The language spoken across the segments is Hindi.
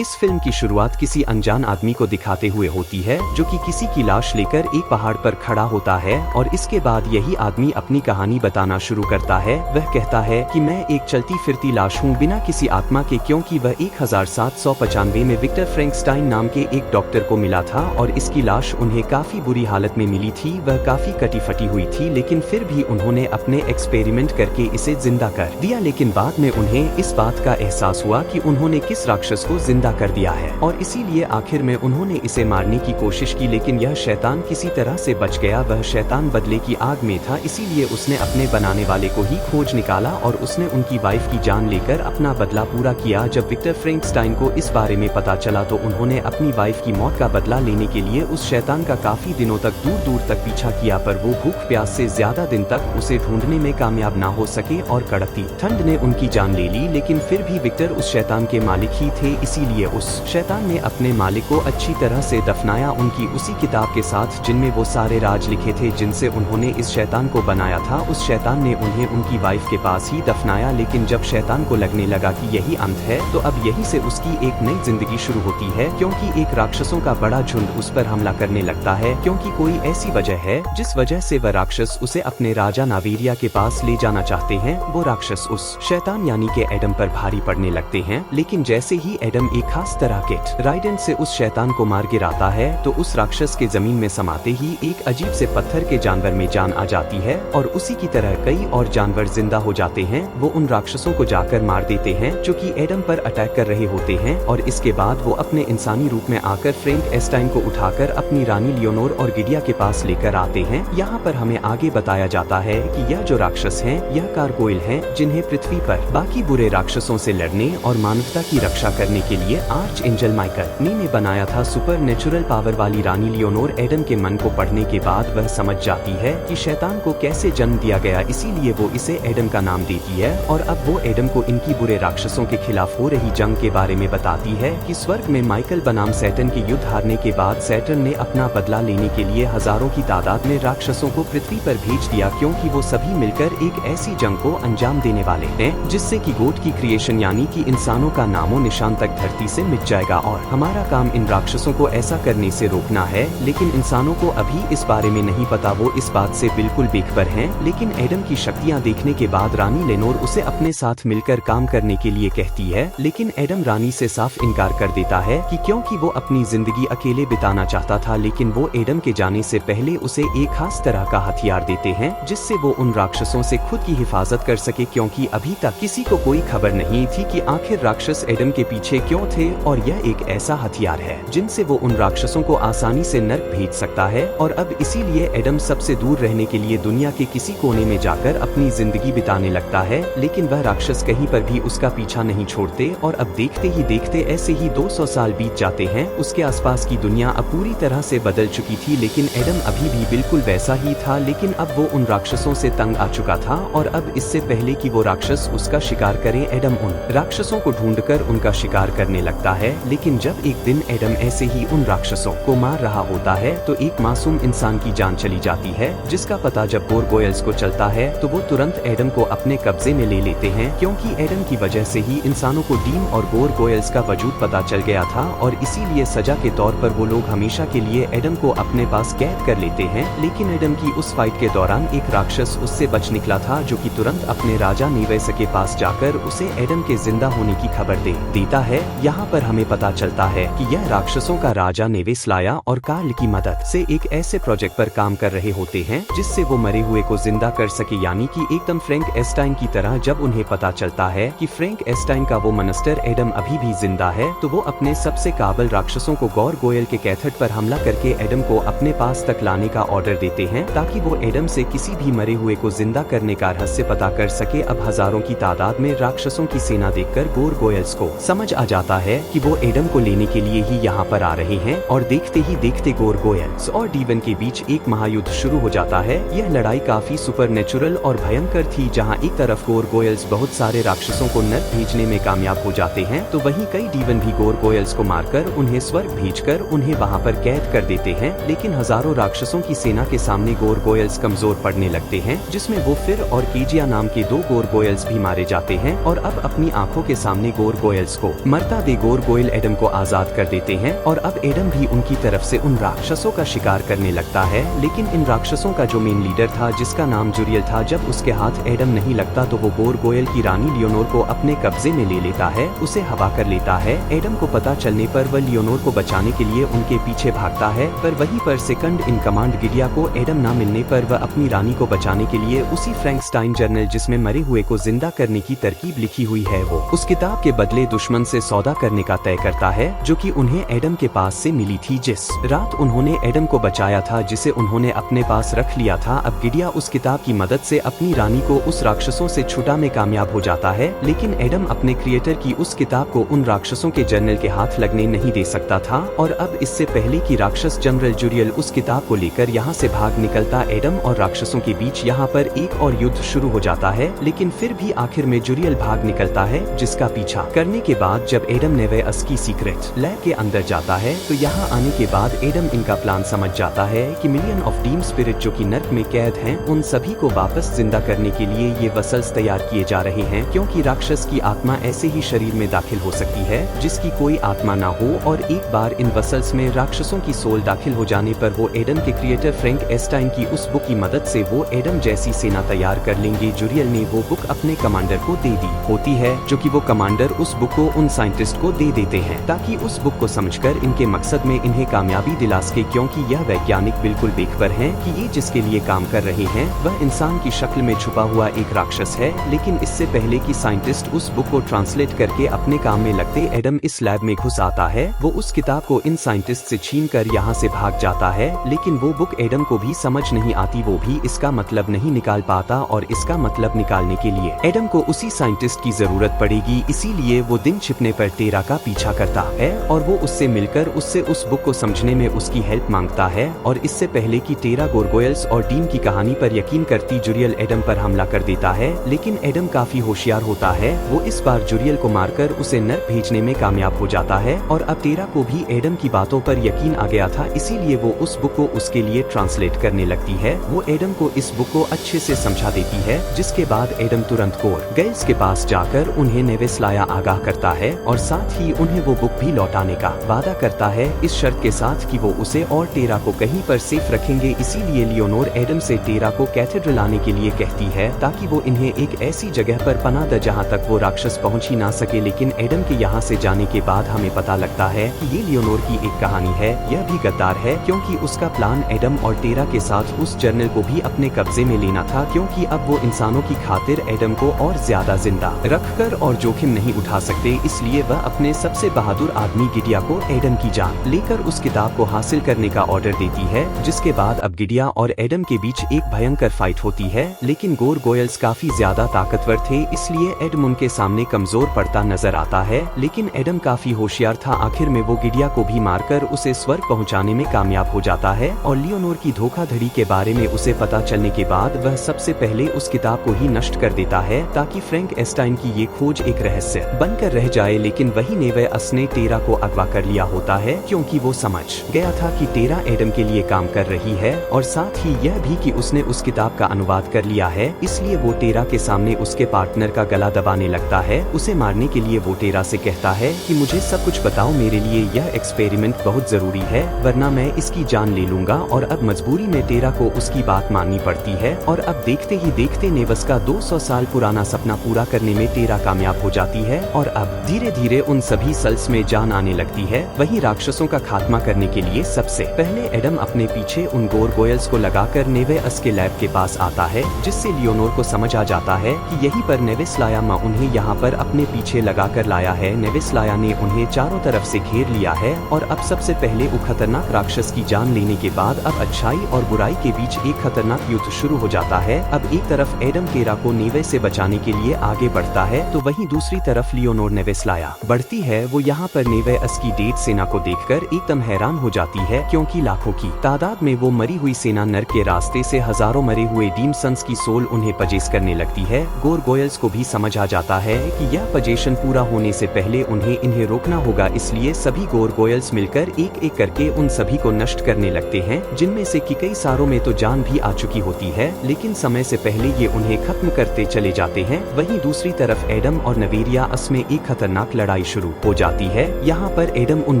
इस फिल्म की शुरुआत किसी अनजान आदमी को दिखाते हुए होती है जो कि किसी की लाश लेकर एक पहाड़ पर खड़ा होता है और इसके बाद यही आदमी अपनी कहानी बताना शुरू करता है। वह कहता है कि मैं एक चलती फिरती लाश हूँ बिना किसी आत्मा के, क्योंकि वह 1795 में विक्टर फ्रैंकस्टाइन नाम के एक डॉक्टर को मिला था और इसकी लाश उन्हें काफी बुरी हालत में मिली थी। वह काफी कटी फटी हुई थी, लेकिन फिर भी उन्होंने अपने एक्सपेरिमेंट करके इसे जिंदा कर दिया। लेकिन बाद में उन्हें इस बात का एहसास हुआ कि उन्होंने किस राक्षस को जिंदा कर दिया है और इसीलिए आखिर में उन्होंने इसे मारने की कोशिश की, लेकिन यह शैतान किसी तरह से बच गया। वह शैतान बदले की आग में था, इसीलिए उसने अपने बनाने वाले को ही खोज निकाला और उसने उनकी वाइफ की जान लेकर अपना बदला पूरा किया। जब विक्टर फ्रैंकस्टाइन को इस बारे में पता चला तो उन्होंने अपनी वाइफ की मौत का बदला लेने के लिए उस शैतान का काफी दिनों तक दूर दूर तक पीछा किया, पर वो भूख प्यास से ज्यादा दिन तक उसे ढूंढने में कामयाब ना हो सके और कड़कती ठंड ने उनकी जान ले ली। लेकिन फिर भी विक्टर उस शैतान के मालिक ही थे, इसीलिए उस शैतान ने अपने मालिक को अच्छी तरह से दफनाया, उनकी उसी किताब के साथ जिनमें वो सारे राज लिखे थे जिनसे उन्होंने इस शैतान को बनाया था। उस शैतान ने उन्हें उनकी वाइफ के पास ही दफनाया, लेकिन जब शैतान को लगने लगा कि यही अंत है तो अब यही से उसकी एक नई जिंदगी शुरू होती है, क्योंकि एक राक्षसों का बड़ा झुंड उस पर हमला करने लगता है, क्योंकि कोई ऐसी वजह है जिस वजह से वह राक्षस उसे अपने राजा नावेरिया के पास ले जाना चाहते हैं। वो राक्षस उस शैतान यानी के एडम पर भारी पड़ने लगते हैं, लेकिन जैसे ही एडम एक खास तरह के ट्राइडेंट से उस शैतान को मार गिराता है तो उस राक्षस के जमीन में समाते ही एक अजीब से पत्थर के जानवर में जान आ जाती है और उसी की तरह कई और जानवर जिंदा हो जाते हैं। वो उन राक्षसों को जाकर मार देते हैं जो कि एडम पर अटैक कर रहे होते हैं और इसके बाद वो अपने इंसानी रूप में आकर फ्रैंकस्टाइन को उठाकर अपनी रानी लियोनोर और गिडिया के पास लेकर आते हैं। यहाँ पर हमें आगे बताया जाता है कि यह जो राक्षस हैं यह गारगोइल हैं, जिन्हें पृथ्वी पर बाकी बुरे राक्षसों से लड़ने और मानवता की रक्षा करने के लिए आर्च एंजल माइकल ने बनाया था। सुपर नेचुरल पावर वाली रानी लियोनोर एडम के मन को पढ़ने के बाद वह समझ जाती है कि शैतान को कैसे जन्म दिया गया, इसीलिए वो इसे एडम का नाम देती है और अब वो एडम को इनकी बुरे राक्षसों के खिलाफ हो रही जंग के बारे में बताती है कि स्वर्ग में माइकल बनाम सैटर्न के युद्ध हारने के बाद सैटर्न ने अपना बदला लेने के लिए हजारों की तादाद में राक्षसों को पृथ्वी पर भेज दिया, क्योंकि वो सभी मिलकर एक ऐसी जंग को अंजाम देने वाले हैं जिससे कि गोड की क्रिएशन यानी कि इंसानों का नामो निशान तक धरती से मिट जाएगा और हमारा काम इन राक्षसों को ऐसा करने से रोकना है। लेकिन इंसानों को अभी इस बारे में नहीं पता, वो इस बात से बिल्कुल बेखबर हैं। लेकिन एडम की शक्तियां देखने के बाद रानी लेनोर उसे अपने साथ मिलकर काम करने के लिए कहती है, लेकिन एडम रानी से साफ इनकार कर देता है कि क्योंकि वो अपनी जिंदगी अकेले बिताना चाहता था। लेकिन वो एडम के जाने से पहले उसे एक खास तरह का हथियार देते हैं जिससे वो उन राक्षसों से खुद की हिफाजत कर सके, क्योंकि अभी तक किसी को कोई खबर नहीं थी कि आखिर राक्षस एडम के पीछे क्यों थे और यह एक ऐसा हथियार है जिनसे वो उन राक्षसों को आसानी से नर्क भेज सकता है। और अब इसीलिए एडम सबसे दूर रहने के लिए दुनिया के किसी कोने में जाकर अपनी जिंदगी बिताने लगता है, लेकिन वह राक्षस कहीं पर भी उसका पीछा नहीं छोड़ते और अब देखते ही देखते ऐसे ही 200 साल बीत जाते हैं। उसके आसपास की दुनिया अब पूरी तरह से बदल चुकी थी, लेकिन एडम अभी भी बिल्कुल वैसा ही था, लेकिन अब वो उन राक्षसों से तंग आ चुका था और अब इससे पहले कि वो राक्षस उसका शिकार करे एडम उन राक्षसों को ढूंढकर उनका शिकार करने लगता है। लेकिन जब एक दिन एडम ऐसे ही उन राक्षसों को मार रहा होता है तो एक मासूम इंसान की जान चली जाती है, जिसका पता जब गोरगोयल्स को चलता है तो वो तुरंत एडम को अपने कब्जे में ले लेते हैं, क्योंकि एडम की वजह से ही इंसानों को डीम और गोरगोयल्स का वजूद पता चल गया था और इसीलिए सजा के तौर पर वो लोग हमेशा के लिए एडम को अपने पास कैद कर लेते हैं। लेकिन एडम की उस फाइट के दौरान एक राक्षस उससे बच निकला था, जो कि तुरंत अपने राजा नीवेस के पास जाकर उसे एडम के जिंदा होने की खबर दे देता है। यहाँ पर हमें पता चलता है कि यह राक्षसों का राजा नेवेस लाया और कार्ल की मदद से एक ऐसे प्रोजेक्ट पर काम कर रहे होते हैं जिससे वो मरे हुए को जिंदा कर सके, यानी कि एकदम फ्रैंकस्टाइन की तरह। जब उन्हें पता चलता है कि फ्रैंकस्टाइन का वो मॉन्स्टर एडम अभी भी जिंदा है तो वो अपने सबसे काबिल राक्षसों को गारगोइल के कैथेट पर हमला करके एडम को अपने पास तक लाने का ऑर्डर देते हैं, ताकि वो एडम से किसी भी मरे हुए को जिंदा करने का रहस्य पता कर सके। अब हजारों की तादाद में राक्षसों की सेना देखकर गारगोइल्स को समझ आ जाता है कि वो एडम को लेने के लिए ही यहाँ पर आ रहे हैं और देखते ही देखते गारगोइल्स और डीवन के बीच एक महायुद्ध शुरू हो जाता है। यह लड़ाई काफी सुपरनेचुरल और भयंकर थी, जहाँ एक तरफ गारगोइल्स बहुत सारे राक्षसों को नर्क भेजने में कामयाब हो जाते हैं तो वहीं कई डीवन भी गारगोइल्स को मारकर उन्हें स्वर्ग भेजकर उन्हें वहाँ पर कैद कर देते हैं। लेकिन हजारों राक्षसों की सेना के सामने गारगोइल्स कमजोर पड़ने लगते हैं, जिसमें वो फिर और कीजिया नाम के 2 गारगोइल्स भी मारे जाते हैं और अब अपनी आंखों के सामने गारगोइल्स को मरता दे गोरगोयल एडम को आजाद कर देते हैं और अब एडम भी उनकी तरफ से उन राक्षसों का शिकार करने लगता है। लेकिन इन राक्षसों का जो मेन लीडर था जिसका नाम जुरियल था, जब उसके हाथ एडम नहीं लगता तो वो गोरगोयल की रानी लियोनोर को अपने कब्जे में ले लेता है, उसे हवा कर लेता है। एडम को पता चलने पर वह लियोनोर को बचाने के लिए उनके पीछे भागता है, पर वहीं पर सेकंड इन कमांड गिडिया को एडम न मिलने पर वह अपनी रानी को बचाने के लिए उसी फ्रैंकस्टाइन जर्नल जिसमें मरे हुए को जिंदा करने की तरकीब लिखी हुई है वो उस किताब के बदले दुश्मन से सौदा करने का तय करता है, जो कि उन्हें एडम के पास से मिली थी जिस रात उन्होंने एडम को बचाया था, जिसे उन्होंने अपने पास रख लिया था। अब गिडिया उस किताब की मदद से अपनी रानी को उस राक्षसों से छुड़ा में कामयाब हो जाता है, लेकिन एडम अपने क्रिएटर की उस किताब को उन राक्षसों के जर्नल के हाथ लगने नहीं दे सकता था। और अब इससे पहले कि राक्षस जनरल जुरियल उस किताब को लेकर यहाँ से भाग निकलता, एडम और राक्षसों के बीच यहाँ पर एक और युद्ध शुरू हो जाता है। लेकिन फिर भी आखिर में जुरियल भाग निकलता है, जिसका पीछा करने के बाद जब एडम नेवेअस की सीक्रेट लैब के अंदर जाता है तो यहाँ आने के बाद एडम इनका प्लान समझ जाता है कि मिलियन ऑफ डीम स्पिरिट जो कि नर्क में कैद हैं, उन सभी को वापस जिंदा करने के लिए ये वसल्स तैयार किए जा रहे हैं, क्योंकि राक्षस की आत्मा ऐसे ही शरीर में दाखिल हो सकती है जिसकी कोई आत्मा ना हो। और एक बार इन वसल्स में राक्षसों की सोल दाखिल हो जाने पर वो एडम के क्रिएटर फ्रैंक एस्टाइन की उस बुक की मदद से वो एडम जैसी सेना तैयार कर लेंगे। जुरियल ने वो बुक अपने कमांडर को दे दी होती है, जो कि वो कमांडर उस बुक को उन साइंटिस्ट को दे देते हैं ताकि उस बुक को समझकर इनके मकसद में इन्हें कामयाबी दिला सके, क्योंकि यह वैज्ञानिक बिल्कुल बेखबर हैं कि ये जिसके लिए काम कर रहे हैं वह इंसान की शक्ल में छुपा हुआ एक राक्षस है। लेकिन इससे पहले कि साइंटिस्ट उस बुक को ट्रांसलेट करके अपने काम में लगते, एडम इस लैब में घुस आता है। वो उस किताब को इन साइंटिस्ट से छीनकर यहाँ से भाग जाता है, लेकिन वो बुक एडम को भी समझ नहीं आती, वो भी इसका मतलब नहीं निकाल पाता और इसका मतलब निकालने के लिए एडम को उसी साइंटिस्ट की जरूरत पड़ेगी। इसीलिए वो दिन छिपने पर टेरा का पीछा करता है और वो उससे मिलकर उससे उस बुक को समझने में उसकी हेल्प मांगता है। और इससे पहले कि टेरा गोरगोयल्स और डीम की कहानी पर यकीन करती, जुरियल एडम पर हमला कर देता है। लेकिन एडम काफी होशियार होता है, वो इस बार जुरियल को मारकर उसे नर्क भेजने में कामयाब हो जाता है। और अब टेरा को भी एडम की बातों पर यकीन आ गया था, इसीलिए वो उस बुक को उसके लिए ट्रांसलेट करने लगती है। वो एडम को इस बुक को अच्छे से समझा देती है, जिसके बाद एडम तुरंत गोरगोयल्स के पास जाकर उन्हें नेवेस्लाया आगाह करता है और साथ ही उन्हें वो बुक भी लौटाने का वादा करता है, इस शर्त के साथ कि वो उसे और टेरा को कहीं पर सेफ रखेंगे। इसीलिए लियोनोर एडम से टेरा को कैथेड्रल आने के लिए कहती है ताकि वो इन्हें एक ऐसी जगह पर पनाह दे जहाँ तक वो राक्षस पहुँच ही ना सके। लेकिन एडम के यहाँ से जाने के बाद हमें पता लगता है कि ये लियोनोर की एक कहानी है, यह भी गद्दार है, क्योंकि उसका प्लान एडम और टेरा के साथ उस जर्नल को भी अपने कब्जे में लेना था, क्योंकि अब वो इंसानों की खातिर एडम को और ज्यादा जिंदा रखकर और जोखिम नहीं उठा सकते। इसलिए वह अपने सबसे बहादुर आदमी गिडिया को एडम की जान लेकर उस किताब को हासिल करने का ऑर्डर देती है, जिसके बाद अब गिडिया और एडम के बीच एक भयंकर फाइट होती है। लेकिन गोरगोयल्स काफी ज्यादा ताकतवर थे, इसलिए एडम उनके सामने कमजोर पड़ता नजर आता है। लेकिन एडम काफी होशियार था, आखिर में वो गिडिया को भी मारकर उसे स्वर्ग पहुंचाने में कामयाब हो जाता है। और लियोनोर की धोखाधड़ी के बारे में उसे पता चलने के बाद वह सबसे पहले उस किताब को ही नष्ट कर देता है, ताकि फ्रैंक एस्टाइन की ये खोज एक रहस्य बनकर रह जाए। लेकिन वही नेवेअस ने टेरा को अगवा कर लिया होता है, क्योंकि वो समझ गया था कि टेरा एडम के लिए काम कर रही है, और साथ ही यह भी कि उसने उस किताब का अनुवाद कर लिया है। इसलिए वो टेरा के सामने उसके पार्टनर का गला दबाने लगता है। उसे मारने के लिए वो टेरा से कहता है कि मुझे सब कुछ बताओ, मेरे लिए यह एक्सपेरिमेंट बहुत जरूरी है, वरना मैं इसकी जान ले लूंगा। और अब मजबूरी में टेरा को उसकी बात माननी पड़ती है। और अब देखते ही देखते नेवस का 200 साल पुराना सपना पूरा करने में टेरा कामयाब हो जाती है। और अब धीरे धीरे उन सभी सेल्स में जान आने लगती है। वहीं राक्षसों का खात्मा करने के लिए सबसे पहले एडम अपने पीछे उन गोरगोयल्स को लगाकर नेवेअस के लैब के पास आता है, जिससे लियोनोर को समझ आ जाता है कि यहीं पर नेवेस्लाया माँ उन्हें यहाँ पर अपने पीछे लगाकर लाया है। नेवेस्लाया ने उन्हें चारों तरफ से घेर लिया है। और अब सबसे पहले वो खतरनाक राक्षस की जान लेने के बाद अब अच्छाई और बुराई के बीच एक खतरनाक युद्ध शुरू हो जाता है। अब एक तरफ एडम टेरा को नेवे से बचाने के लिए आगे बढ़ता है, तो वहीं दूसरी तरफ लियोनोर नेवेस्लाया बढ़ती है। वो यहाँ पर नेवेअस की डेढ़ सेना को देखकर एकदम हैरान हो जाती है, क्योंकि लाखों की तादाद में वो मरी हुई सेना नर्क के रास्ते से हजारों मरे हुए डीमसंस की सोल उन्हें पजेस करने लगती है। गोरगोयल्स को भी समझ आ जाता है कि यह पजेशन पूरा होने से पहले इन्हें रोकना होगा, इसलिए सभी गोरगोयल्स मिलकर एक एक करके उन सभी को नष्ट करने लगते हैं, जिनमें से कि कई सारों में तो जान भी आ चुकी होती है, लेकिन समय से पहले ये उन्हें खत्म करते चले जाते हैं। वहीं दूसरी तरफ एडम और नवेरियास में एक खतरनाक लड़ाई लड़ाई शुरू हो जाती है। यहाँ पर एडम उन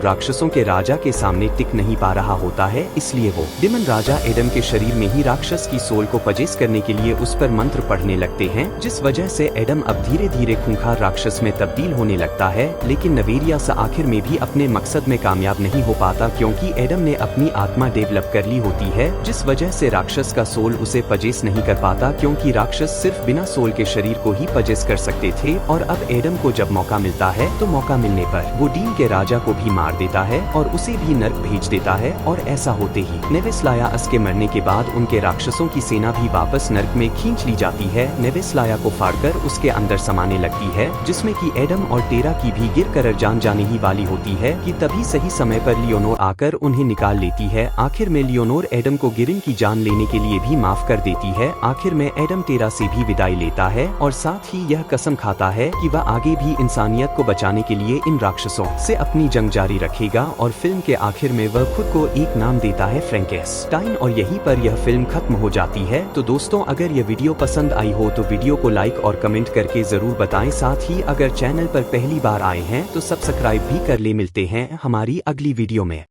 राक्षसों के राजा के सामने टिक नहीं पा रहा होता है, इसलिए वो डिमन राजा एडम के शरीर में ही राक्षस की सोल को पजेस करने के लिए उस पर मंत्र पढ़ने लगते हैं, जिस वजह से एडम अब धीरे धीरे खूंखार राक्षस में तब्दील होने लगता है। लेकिन नवेरियास आखिर में भी अपने मकसद में कामयाब नहीं हो पाता, क्योंकि एडम ने अपनी आत्मा डेवलप कर ली होती है, जिस वजह से राक्षस का सोल उसे पजेस नहीं कर पाता, क्योंकि राक्षस सिर्फ बिना सोल के शरीर को ही पजेस कर सकते थे। और अब एडम को जब मौका मिलता है तो मौका मिलने पर वो डीन के राजा को भी मार देता है और उसे भी नर्क भेज देता है। और ऐसा होते ही नेवेस्लायास के मरने के बाद उनके राक्षसों की सेना भी वापस नर्क में खींच ली जाती है। नेवेस्लाया को फाड़कर उसके अंदर समाने लगती है, जिसमें कि एडम और टेरा की भी गिर कर जान जाने ही वाली होती है कि तभी सही समय पर लियोनोर आकर उन्हें निकाल लेती है। आखिर में लियोनोर एडम को गिरिन की जान लेने के लिए भी माफ कर देती है। आखिर में एडम टेरा से भी विदाई लेता है और साथ ही यह कसम खाता है कि वह आगे भी इंसानियत को बचाने के लिए इन राक्षसों से अपनी जंग जारी रखेगा। और फिल्म के आखिर में वह खुद को एक नाम देता है, फ्रैंकेस्टाइन। और यहीं पर यह फिल्म खत्म हो जाती है। तो दोस्तों, अगर यह वीडियो पसंद आई हो तो वीडियो को लाइक और कमेंट करके जरूर बताएं। साथ ही अगर चैनल पर पहली बार आए हैं तो सब्सक्राइब भी कर ले। मिलते हैं हमारी अगली वीडियो में।